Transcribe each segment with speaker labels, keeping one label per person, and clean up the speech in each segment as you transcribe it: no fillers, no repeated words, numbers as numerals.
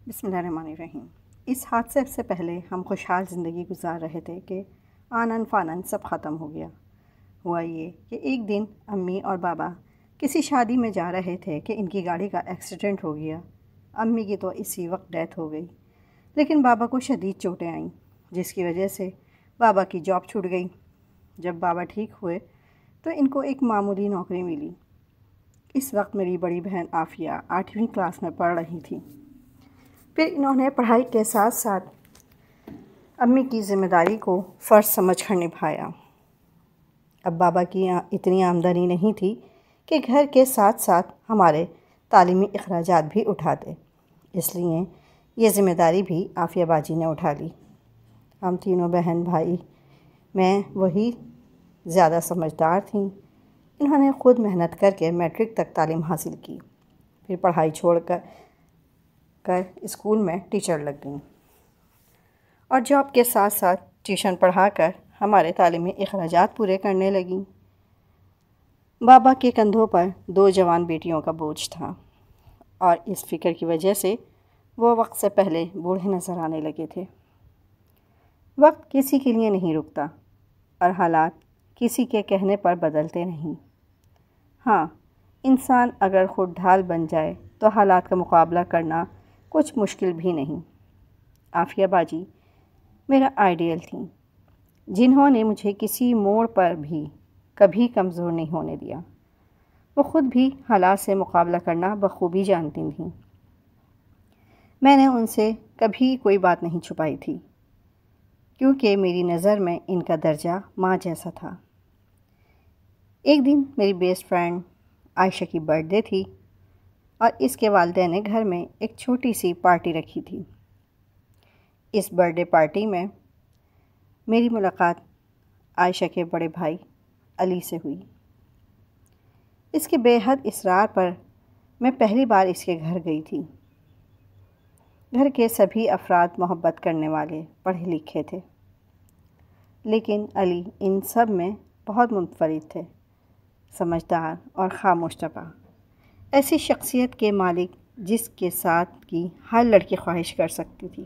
Speaker 1: بسم اللہ الرحمن الرحیم۔ اس حادثے سے پہلے ہم خوشحال زندگی گزار رہے تھے کہ آنن فانن سب ختم ہو گیا۔ ہوا یہ کہ ایک دن امی اور بابا کسی شادی میں جا رہے تھے کہ ان کی گاڑی کا ایکسیڈنٹ ہو گیا۔ امی کی تو اسی وقت ڈیتھ ہو گئی، لیکن بابا کو شدید چوٹیں آئیں، جس کی وجہ سے بابا کی جاب چھوٹ گئی۔ جب بابا ٹھیک ہوئے تو ان کو ایک معمولی نوکری ملی۔ اس وقت میری بڑی بہن عافیہ 8ویں کلاس میں پڑھ رہی تھی۔ پھر انہوں نے پڑھائی کے ساتھ ساتھ امی کی ذمہ داری کو فرض سمجھ کر نبھایا۔ اب بابا کی اتنی آمدنی نہیں تھی کہ گھر کے ساتھ ساتھ ہمارے تعلیمی اخراجات بھی اٹھاتے، اس لیے یہ ذمہ داری بھی عافیہ باجی نے اٹھا لی۔ ہم تینوں بہن بھائی میں وہی زیادہ سمجھدار تھیں۔ انہوں نے خود محنت کر کے میٹرک تک تعلیم حاصل کی، پھر پڑھائی چھوڑ کر اسکول میں ٹیچر لگ گئیں اور جاب کے ساتھ ساتھ ٹیوشن پڑھا کر ہمارے تعلیمی اخراجات پورے کرنے لگیں۔ بابا کے کندھوں پر 2 جوان بیٹیوں کا بوجھ تھا اور اس فکر کی وجہ سے وہ وقت سے پہلے بوڑھے نظر آنے لگے تھے۔ وقت کسی کے لیے نہیں رکتا اور حالات کسی کے کہنے پر بدلتے نہیں۔ ہاں، انسان اگر خود ڈھال بن جائے تو حالات کا مقابلہ کرنا کچھ مشکل بھی نہیں۔ عافیہ باجی میرا آئیڈیل تھیں، جنہوں نے مجھے کسی موڑ پر بھی کبھی کمزور نہیں ہونے دیا۔ وہ خود بھی حالات سے مقابلہ کرنا بخوبی جانتی تھیں۔ میں نے ان سے کبھی کوئی بات نہیں چھپائی تھی، کیونکہ میری نظر میں ان کا درجہ ماں جیسا تھا۔ ایک دن میری بیسٹ فرینڈ عائشہ کی برتھ ڈے تھی اور اس کے والدین نے گھر میں ایک چھوٹی سی پارٹی رکھی تھی۔ اس برتھ ڈے پارٹی میں میری ملاقات عائشہ کے بڑے بھائی علی سے ہوئی۔ اس کے بے حد اصرار پر میں پہلی بار اس کے گھر گئی تھی۔ گھر کے سبھی افراد محبت کرنے والے، پڑھے لکھے تھے، لیکن علی ان سب میں بہت منفرد تھے، سمجھدار اور خاموش طبع، ایسی شخصیت کے مالک جس کے ساتھ کی ہر لڑکی خواہش کر سکتی تھی۔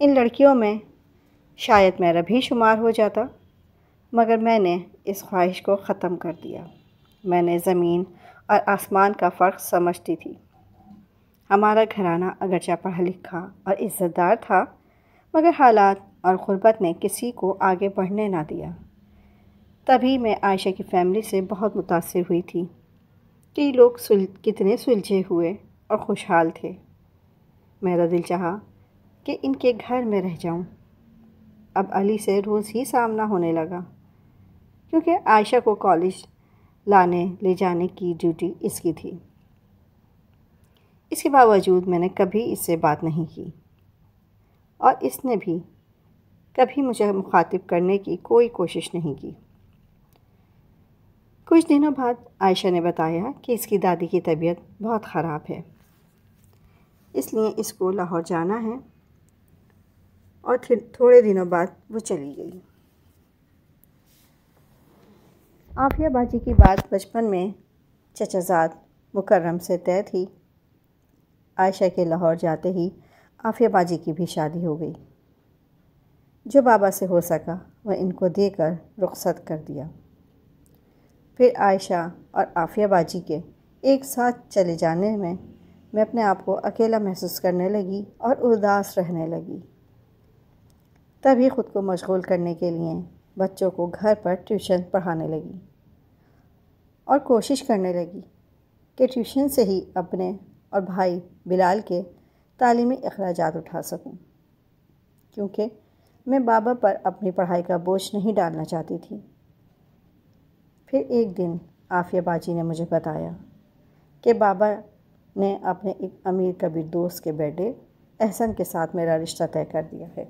Speaker 1: ان لڑکیوں میں شاید میرا بھی شمار ہو جاتا، مگر میں نے اس خواہش کو ختم کر دیا۔ میں نے زمین اور آسمان کا فرق سمجھتی تھی۔ ہمارا گھرانہ اگرچہ پڑھا لکھا اور عزت دار تھا، مگر حالات اور غربت نے کسی کو آگے بڑھنے نہ دیا۔ تبھی میں عائشہ کی فیملی سے بہت متاثر ہوئی تھی کہ یہ لوگ کتنے سلجھے ہوئے اور خوشحال تھے۔ میرا دل چاہا کہ ان کے گھر میں رہ جاؤں۔ اب علی سے روز ہی سامنا ہونے لگا، کیونکہ عائشہ کو کالج لانے لے جانے کی ڈیوٹی اس کی تھی۔ اس کے باوجود میں نے کبھی اس سے بات نہیں کی اور اس نے بھی کبھی مجھے مخاطب کرنے کی کوئی کوشش نہیں کی۔ کچھ دنوں بعد عائشہ نے بتایا کہ اس کی دادی کی طبیعت بہت خراب ہے، اس لیے اس کو لاہور جانا ہے، اور تھوڑے دنوں بعد وہ چلی گئی۔ عافیہ باجی کی بات بچپن میں چچا زاد مکرم سے طے تھی۔ عائشہ کے لاہور جاتے ہی عافیہ باجی کی بھی شادی ہو گئی۔ جو بابا سے ہو سکا وہ ان کو دے کر رخصت کر دیا۔ پھر عائشہ اور عافیہ باجی کے ایک ساتھ چلے جانے میں میں اپنے آپ کو اکیلا محسوس کرنے لگی اور اداس رہنے لگی۔ تبھی خود کو مشغول کرنے کے لیے بچوں کو گھر پر ٹیوشن پڑھانے لگی اور کوشش کرنے لگی کہ ٹیوشن سے ہی اپنے اور بھائی بلال کے تعلیمی اخراجات اٹھا سکوں، کیونکہ میں بابا پر اپنی پڑھائی کا بوجھ نہیں ڈالنا چاہتی تھی۔ پھر ایک دن عافیہ باجی نے مجھے بتایا کہ بابا نے اپنے ایک امیر کبیر دوست کے بیٹے احسن کے ساتھ میرا رشتہ طے کر دیا ہے۔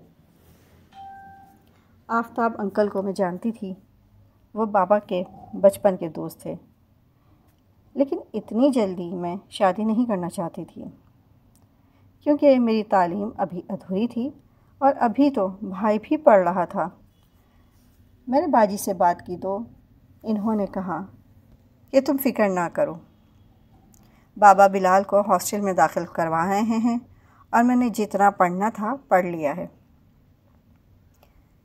Speaker 1: آفتاب انکل کو میں جانتی تھی، وہ بابا کے بچپن کے دوست تھے، لیکن اتنی جلدی میں شادی نہیں کرنا چاہتی تھی، کیونکہ میری تعلیم ابھی ادھوری تھی اور ابھی تو بھائی بھی پڑھ رہا تھا۔ میں نے باجی سے بات کی تو انہوں نے کہا کہ تم فکر نہ کرو، بابا بلال کو ہاسٹل میں داخل کروا رہے ہیں اور میں نے جتنا پڑھنا تھا پڑھ لیا ہے۔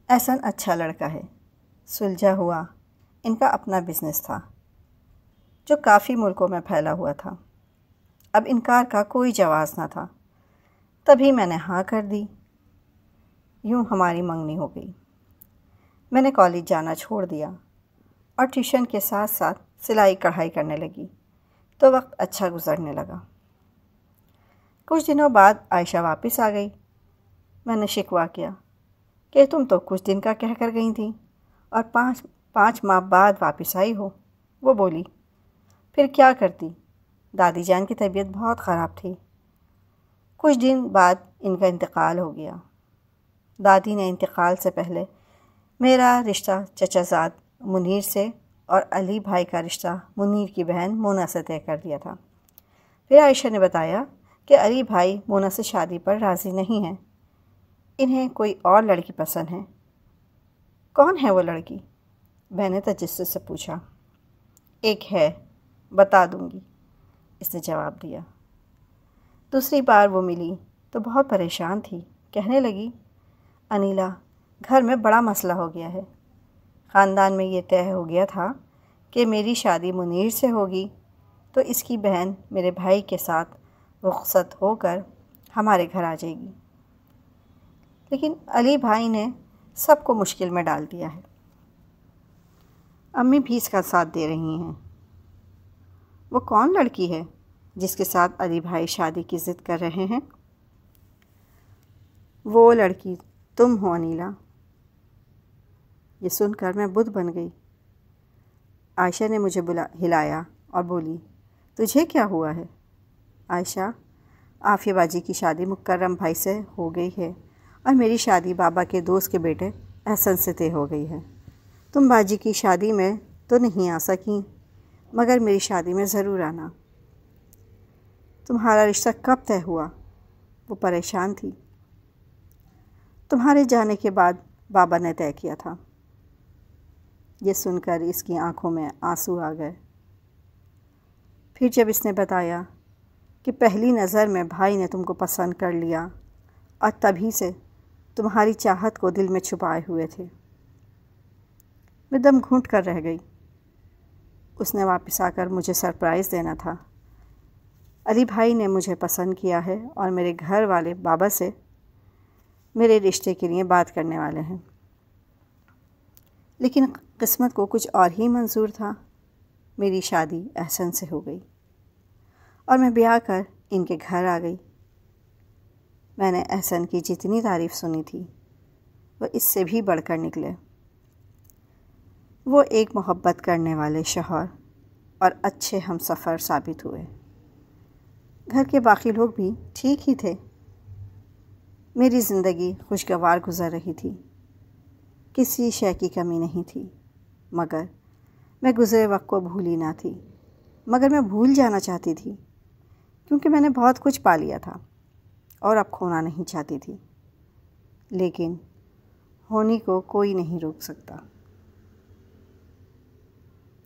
Speaker 1: احسن اچھا لڑکا ہے، سلجھا ہوا، ان کا اپنا بزنس تھا جو کافی ملکوں میں پھیلا ہوا تھا۔ اب انکار کا کوئی جواز نہ تھا، تبھی میں نے ہاں کر دی۔ یوں ہماری منگنی ہو گئی۔ میں نے کالج جانا چھوڑ دیا اور ٹیوشن کے ساتھ ساتھ سلائی کڑھائی کرنے لگی، تو وقت اچھا گزرنے لگا۔ کچھ دنوں بعد عائشہ واپس آ گئی۔ میں نے شکوہ کیا کہ تم تو کچھ دن کا کہہ کر گئی تھیں اور پانچ ماہ بعد واپس آئی ہو۔ وہ بولی، پھر کیا کرتی، دادی جان کی طبیعت بہت خراب تھی۔ کچھ دن بعد ان کا انتقال ہو گیا۔ دادی نے انتقال سے پہلے میرا رشتہ چچا زاد منیر سے اور علی بھائی کا رشتہ منیر کی بہن مونا سے طے کر دیا تھا۔ پھر عائشہ نے بتایا کہ علی بھائی مونا سے شادی پر راضی نہیں ہیں، انہیں کوئی اور لڑکی پسند ہے۔ کون ہے وہ لڑکی؟ میں نے تجسس سے پوچھا۔ ایک ہے، بتا دوں گی، اس نے جواب دیا۔ دوسری بار وہ ملی تو بہت پریشان تھی، کہنے لگی، انیلا، گھر میں بڑا مسئلہ ہو گیا ہے۔ خاندان میں یہ طے ہو گیا تھا کہ میری شادی منیر سے ہوگی تو اس کی بہن میرے بھائی کے ساتھ رخصت ہو کر ہمارے گھر آ جائے گی، لیکن علی بھائی نے سب کو مشکل میں ڈال دیا ہے۔ امی بھی اس کا ساتھ دے رہی ہیں۔ وہ کون لڑکی ہے جس کے ساتھ علی بھائی شادی کی ضد کر رہے ہیں؟ وہ لڑکی تم ہو انیلا۔ یہ سن کر میں بدھ بن گئی۔ عائشہ نے مجھے ہلایا اور بولی، تجھے کیا ہوا ہے؟ عائشہ، عافیہ باجی کی شادی مکرم بھائی سے ہو گئی ہے اور میری شادی بابا کے دوست کے بیٹے احسن سے طے ہو گئی ہے۔ تم باجی کی شادی میں تو نہیں آ سکیں، مگر میری شادی میں ضرور آنا۔ تمہارا رشتہ کب طے ہوا؟ وہ پریشان تھی۔ تمہارے جانے کے بعد بابا نے طے کیا تھا۔ یہ سن کر اس کی آنکھوں میں آنسو آ گئے۔ پھر جب اس نے بتایا کہ پہلی نظر میں بھائی نے تم کو پسند کر لیا اور تبھی سے تمہاری چاہت کو دل میں چھپائے ہوئے تھے، میں دم گھونٹ کر رہ گئی۔ اس نے واپس آ کر مجھے سرپرائز دینا تھا۔ علی بھائی نے مجھے پسند کیا ہے اور میرے گھر والے بابا سے میرے رشتے کے لیے بات کرنے والے ہیں، لیکن قسمت کو کچھ اور ہی منظور تھا۔ میری شادی احسن سے ہو گئی اور میں بیاہ کر ان کے گھر آ گئی۔ میں نے احسن کی جتنی تعریف سنی تھی وہ اس سے بھی بڑھ کر نکلے۔ وہ ایک محبت کرنے والے شوہر اور اچھے ہم سفر ثابت ہوئے۔ گھر کے باقی لوگ بھی ٹھیک ہی تھے۔ میری زندگی خوشگوار گزر رہی تھی، کسی شے کی کمی نہیں تھی، مگر میں گزرے وقت کو بھولی نہ تھی، مگر میں بھول جانا چاہتی تھی، کیونکہ میں نے بہت کچھ پا لیا تھا اور اب کھونا نہیں چاہتی تھی، لیکن ہونے کو کوئی نہیں روک سکتا۔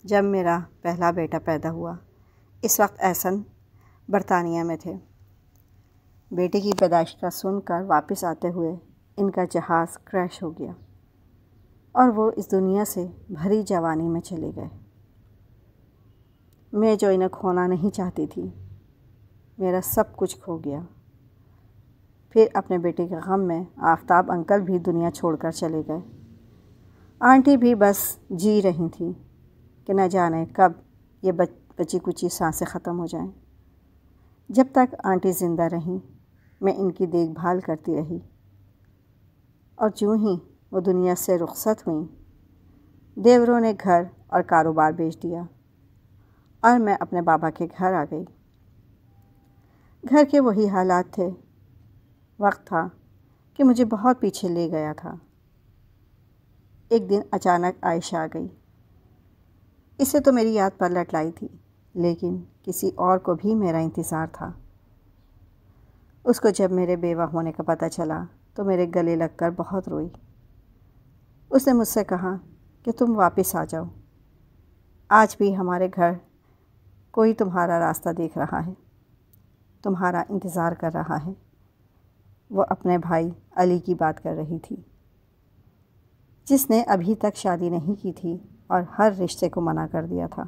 Speaker 1: جب میرا پہلا بیٹا پیدا ہوا، اس وقت احسن برطانیہ میں تھے۔ بیٹے کی پیدائش کا سن کر واپس آتے ہوئے ان کا جہاز کریش ہو گیا اور وہ اس دنیا سے بھری جوانی میں چلے گئے۔ میں جو انہیں کھونا نہیں چاہتی تھی، میرا سب کچھ کھو گیا۔ پھر اپنے بیٹے کے غم میں آفتاب انکل بھی دنیا چھوڑ کر چلے گئے۔ آنٹی بھی بس جی رہی تھیں کہ نہ جانے کب یہ بچی کچی سانسیں ختم ہو جائیں۔ جب تک آنٹی زندہ رہیں میں ان کی دیکھ بھال کرتی رہی، اور جوں ہی وہ دنیا سے رخصت ہوئیں، دیوروں نے گھر اور کاروبار بیچ دیا اور میں اپنے بابا کے گھر آ گئی۔ گھر کے وہی حالات تھے۔ وقت تھا کہ مجھے بہت پیچھے لے گیا تھا۔ ایک دن اچانک عائشہ آ گئی۔ اسے تو میری یاد پلٹ لائی تھی، لیکن کسی اور کو بھی میرا انتظار تھا۔ اس کو جب میرے بیوہ ہونے کا پتہ چلا تو میرے گلے لگ کر بہت روئی۔ اس نے مجھ سے کہا کہ تم واپس آ جاؤ، آج بھی ہمارے گھر کوئی تمہارا راستہ دیکھ رہا ہے، تمہارا انتظار کر رہا ہے، وہ اپنے بھائی علی کی بات کر رہی تھی، جس نے ابھی تک شادی نہیں کی تھی اور ہر رشتے کو منع کر دیا تھا۔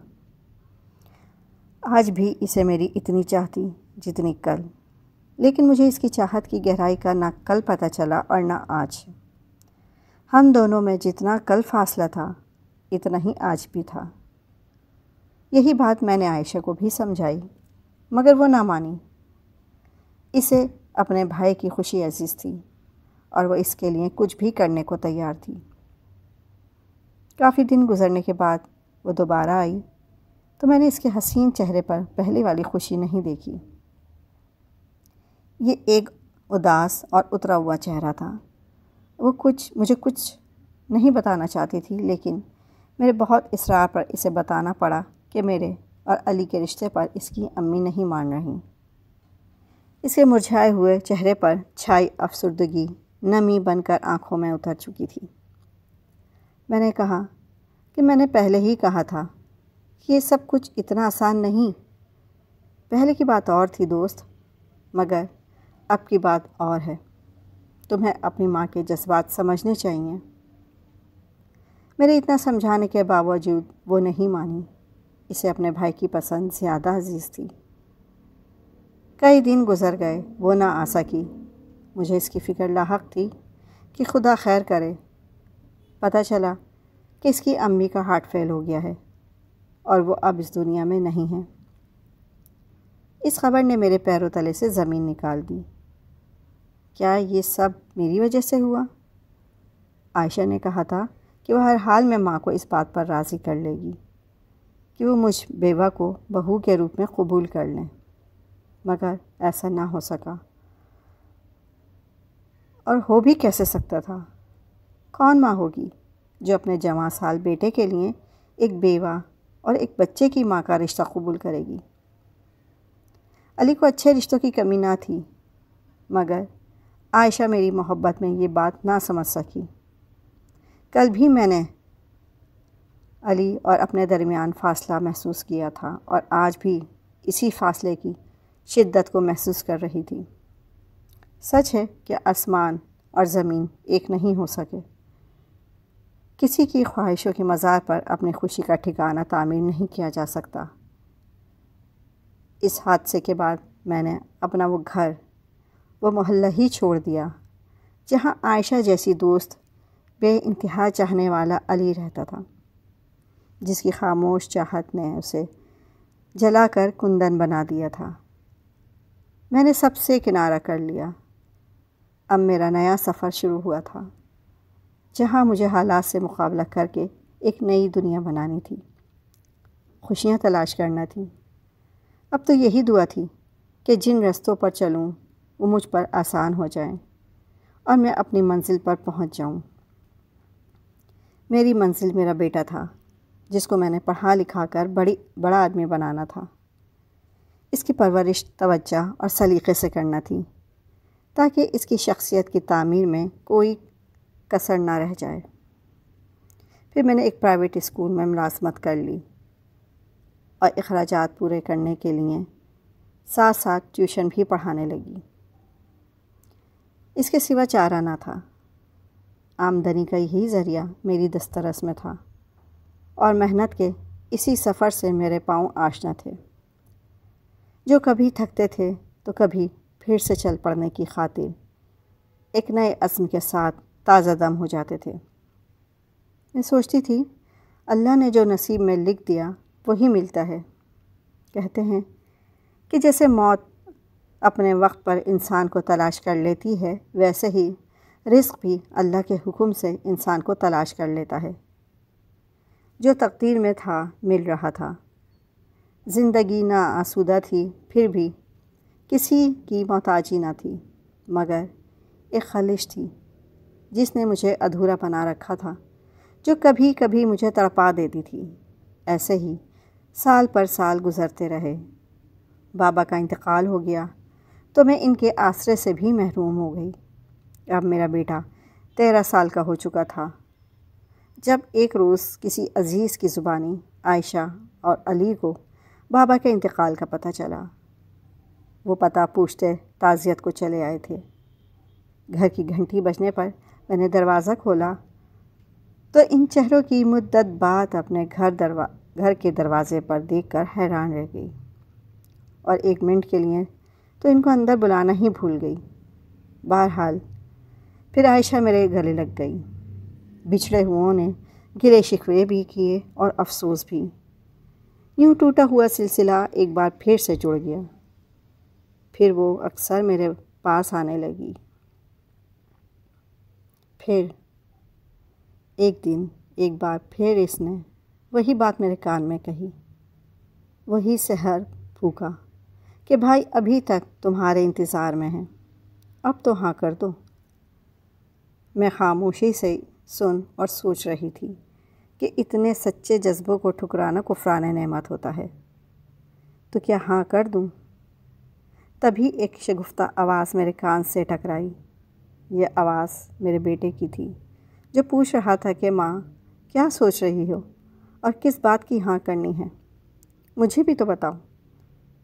Speaker 1: آج بھی اسے میری اتنی چاہ تھی جتنی کل، لیکن مجھے اس کی چاہت کی گہرائی کا نہ کل پتہ چلا اور نہ آج۔ ہم دونوں میں جتنا کل فاصلہ تھا اتنا ہی آج بھی تھا۔ یہی بات میں نے عائشہ کو بھی سمجھائی، مگر وہ نہ مانی۔ اسے اپنے بھائی کی خوشی عزیز تھی اور وہ اس کے لیے کچھ بھی کرنے کو تیار تھی۔ کافی دن گزرنے کے بعد وہ دوبارہ آئی تو میں نے اس کے حسین چہرے پر پہلے والی خوشی نہیں دیکھی۔ یہ ایک اداس اور اترا ہوا چہرہ تھا۔ وہ مجھے کچھ نہیں بتانا چاہتی تھی، لیکن میرے بہت اصرار پر اسے بتانا پڑا کہ میرے اور علی کے رشتے پر اس کی امی نہیں مان رہیں۔ اس کے مرجھائے ہوئے چہرے پر چھائی افسردگی نمی بن کر آنکھوں میں اتر چکی تھی۔ میں نے کہا کہ میں نے پہلے ہی کہا تھا کہ یہ سب کچھ اتنا آسان نہیں۔ پہلے کی بات اور تھی دوست، مگر اب کی بات اور ہے۔ تمہیں اپنی ماں کے جذبات سمجھنے چاہیے۔ میرے اتنا سمجھانے کے باوجود وہ نہیں مانی۔ اسے اپنے بھائی کی پسند زیادہ عزیز تھی۔ کئی دن گزر گئے، وہ نہ آ سکی۔ مجھے اس کی فکر لاحق تھی کہ خدا خیر کرے۔ پتہ چلا کہ اس کی امی کا ہارٹ فیل ہو گیا ہے اور وہ اب اس دنیا میں نہیں ہے۔ اس خبر نے میرے پیروں تلے سے زمین نکال دی۔ کیا یہ سب میری وجہ سے ہوا؟ عائشہ نے کہا تھا کہ وہ ہر حال میں ماں کو اس بات پر راضی کر لے گی کہ وہ مجھ بیوہ کو بہو کے روپ میں قبول کر لیں، مگر ایسا نہ ہو سکا۔ اور ہو بھی کیسے سکتا تھا؟ کون ماں ہوگی جو اپنے جوان سال بیٹے کے لیے ایک بیوہ اور ایک بچے کی ماں کا رشتہ قبول کرے گی؟ علی کو اچھے رشتوں کی کمی نہ تھی، مگر عائشہ میری محبت میں یہ بات نہ سمجھ سکی۔ کل بھی میں نے علی اور اپنے درمیان فاصلہ محسوس کیا تھا اور آج بھی اسی فاصلے کی شدت کو محسوس کر رہی تھی۔ سچ ہے کہ آسمان اور زمین ایک نہیں ہو سکے۔ کسی کی خواہشوں کی مزار پر اپنی خوشی کا ٹھکانہ تعمیر نہیں کیا جا سکتا۔ اس حادثے کے بعد میں نے اپنا وہ گھر، وہ محلہ ہی چھوڑ دیا جہاں عائشہ جیسی دوست بے انتہا چاہنے والا علی رہتا تھا، جس کی خاموش چاہت نے اسے جلا کر کندن بنا دیا تھا۔ میں نے سب سے کنارہ کر لیا۔ اب میرا نیا سفر شروع ہوا تھا، جہاں مجھے حالات سے مقابلہ کر کے ایک نئی دنیا بنانی تھی، خوشیاں تلاش کرنا تھی۔ اب تو یہی دعا تھی کہ جن رستوں پر چلوں وہ مجھ پر آسان ہو جائیں اور میں اپنی منزل پر پہنچ جاؤں۔ میری منزل میرا بیٹا تھا، جس کو میں نے پڑھا لکھا کر بڑا آدمی بنانا تھا۔ اس کی پرورش توجہ اور سلیقے سے کرنا تھی تاکہ اس کی شخصیت کی تعمیر میں کوئی کسر نہ رہ جائے۔ پھر میں نے ایک پرائیویٹ اسکول میں ملازمت کر لی اور اخراجات پورے کرنے کے لیے ساتھ ساتھ ٹیوشن بھی پڑھانے لگی۔ اس کے سوا چارہ نہ تھا۔ آمدنی کا یہی ذریعہ میری دسترس میں تھا اور محنت کے اسی سفر سے میرے پاؤں آشنا تھے، جو کبھی تھکتے تھے تو کبھی پھر سے چل پڑنے کی خاطر ایک نئے عزم کے ساتھ تازہ دم ہو جاتے تھے۔ میں سوچتی تھی اللہ نے جو نصیب میں لکھ دیا وہی ملتا ہے۔ کہتے ہیں کہ جیسے موت اپنے وقت پر انسان کو تلاش کر لیتی ہے، ویسے ہی رزق بھی اللہ کے حکم سے انسان کو تلاش کر لیتا ہے۔ جو تقدیر میں تھا مل رہا تھا۔ زندگی نہ آسودہ تھی، پھر بھی کسی کی محتاجی نہ تھی، مگر ایک خلش تھی جس نے مجھے ادھورا بنا رکھا تھا، جو کبھی کبھی مجھے تڑپا دیتی تھی۔ ایسے ہی سال پر سال گزرتے رہے۔ بابا کا انتقال ہو گیا تو میں ان کے آسرے سے بھی محروم ہو گئی۔ اب میرا بیٹا 13 سال کا ہو چکا تھا جب ایک روز کسی عزیز کی زبانی عائشہ اور علی کو بابا کے انتقال کا پتہ چلا۔ وہ پتہ پوچھتے تعزیت کو چلے آئے تھے۔ گھر کی گھنٹی بجنے پر میں نے دروازہ کھولا تو ان چہروں کی مدت بعد اپنے گھر کے دروازے پر دیکھ کر حیران رہ گئی، اور 1 منٹ کے لیے تو ان کو اندر بلانا ہی بھول گئی۔ بہرحال پھر عائشہ میرے گلے لگ گئی۔ بچھڑے ہوں نے گلے شکوے بھی کیے اور افسوس بھی۔ یوں ٹوٹا ہوا سلسلہ ایک بار پھر سے جڑ گیا۔ پھر وہ اکثر میرے پاس آنے لگی۔ پھر ایک دن ایک بار پھر اس نے وہی بات میرے کان میں کہی، وہی سحر پھونکا کہ بھائی ابھی تک تمہارے انتظار میں ہیں، اب تو ہاں کر دو۔ میں خاموشی سے سن اور سوچ رہی تھی کہ اتنے سچے جذبوں کو ٹھکرانا کفران نعمت ہوتا ہے، تو کیا ہاں کر دوں؟ تبھی ایک شگفتہ آواز میرے کان سے ٹکرائی۔ یہ آواز میرے بیٹے کی تھی، جو پوچھ رہا تھا کہ ماں کیا سوچ رہی ہو اور کس بات کی ہاں کرنی ہے، مجھے بھی تو بتاؤ۔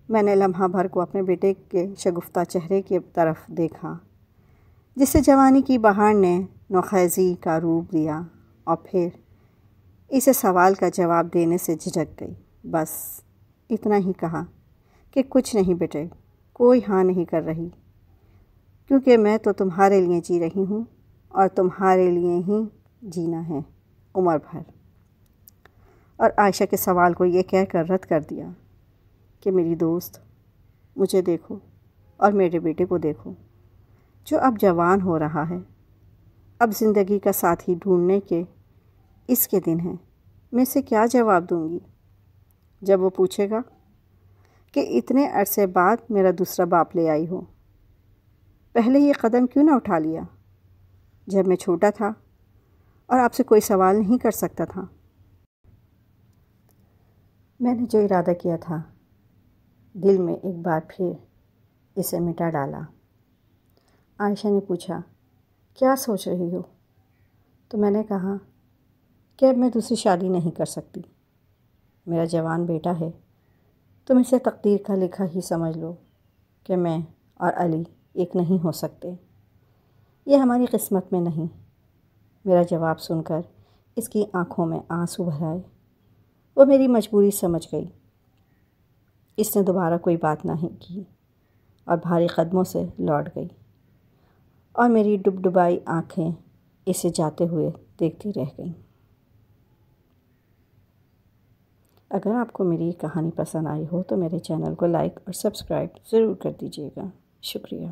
Speaker 1: میں نے لمحہ بھر کو اپنے بیٹے کے شگفتہ چہرے کی طرف دیکھا، جس سے جوانی کی بہار نے نوخیزی کا روپ دیا، اور پھر اسے سوال کا جواب دینے سے جھجک گئی۔ بس اتنا ہی کہا کہ کچھ نہیں بیٹے، کوئی ہاں نہیں کر رہی، کیونکہ میں تو تمہارے لیے جی رہی ہوں اور تمہارے لیے ہی جینا ہے عمر بھر۔ اور عائشہ کے سوال کو یہ کہہ کر رد کر دیا کہ میری دوست، مجھے دیکھو اور میرے بیٹے کو دیکھو، جو اب جوان ہو رہا ہے، اب زندگی کا ساتھی ڈھونڈنے کے اس کے دن ہیں۔ میں اسے کیا جواب دوں گی جب وہ پوچھے گا کہ اتنے عرصے بعد میرا دوسرا باپ لے آئی ہو، پہلے یہ قدم کیوں نہ اٹھا لیا جب میں چھوٹا تھا اور آپ سے کوئی سوال نہیں کر سکتا تھا؟ میں نے جو ارادہ کیا تھا دل میں ایک بار پھر اسے مٹا ڈالا۔ عائشہ نے پوچھا، کیا سوچ رہی ہو؟ تو میں نے کہا کہ اب میں دوسری شادی نہیں کر سکتی۔ میرا جوان بیٹا ہے، تم اسے تقدیر کا لکھا ہی سمجھ لو کہ میں اور علی ایک نہیں ہو سکتے، یہ ہماری قسمت میں نہیں۔ میرا جواب سن کر اس کی آنکھوں میں آنسو بھر آئے۔ وہ میری مجبوری سمجھ گئی۔ اس نے دوبارہ کوئی بات نہیں کی اور بھاری قدموں سے لوٹ گئی، اور میری ڈبڈبائی آنکھیں اسے جاتے ہوئے دیکھتی رہ گئیں۔ اگر آپ کو میری کہانی پسند آئی ہو تو میرے چینل کو لائک اور سبسکرائب ضرور کر دیجیے گا۔ شکریہ۔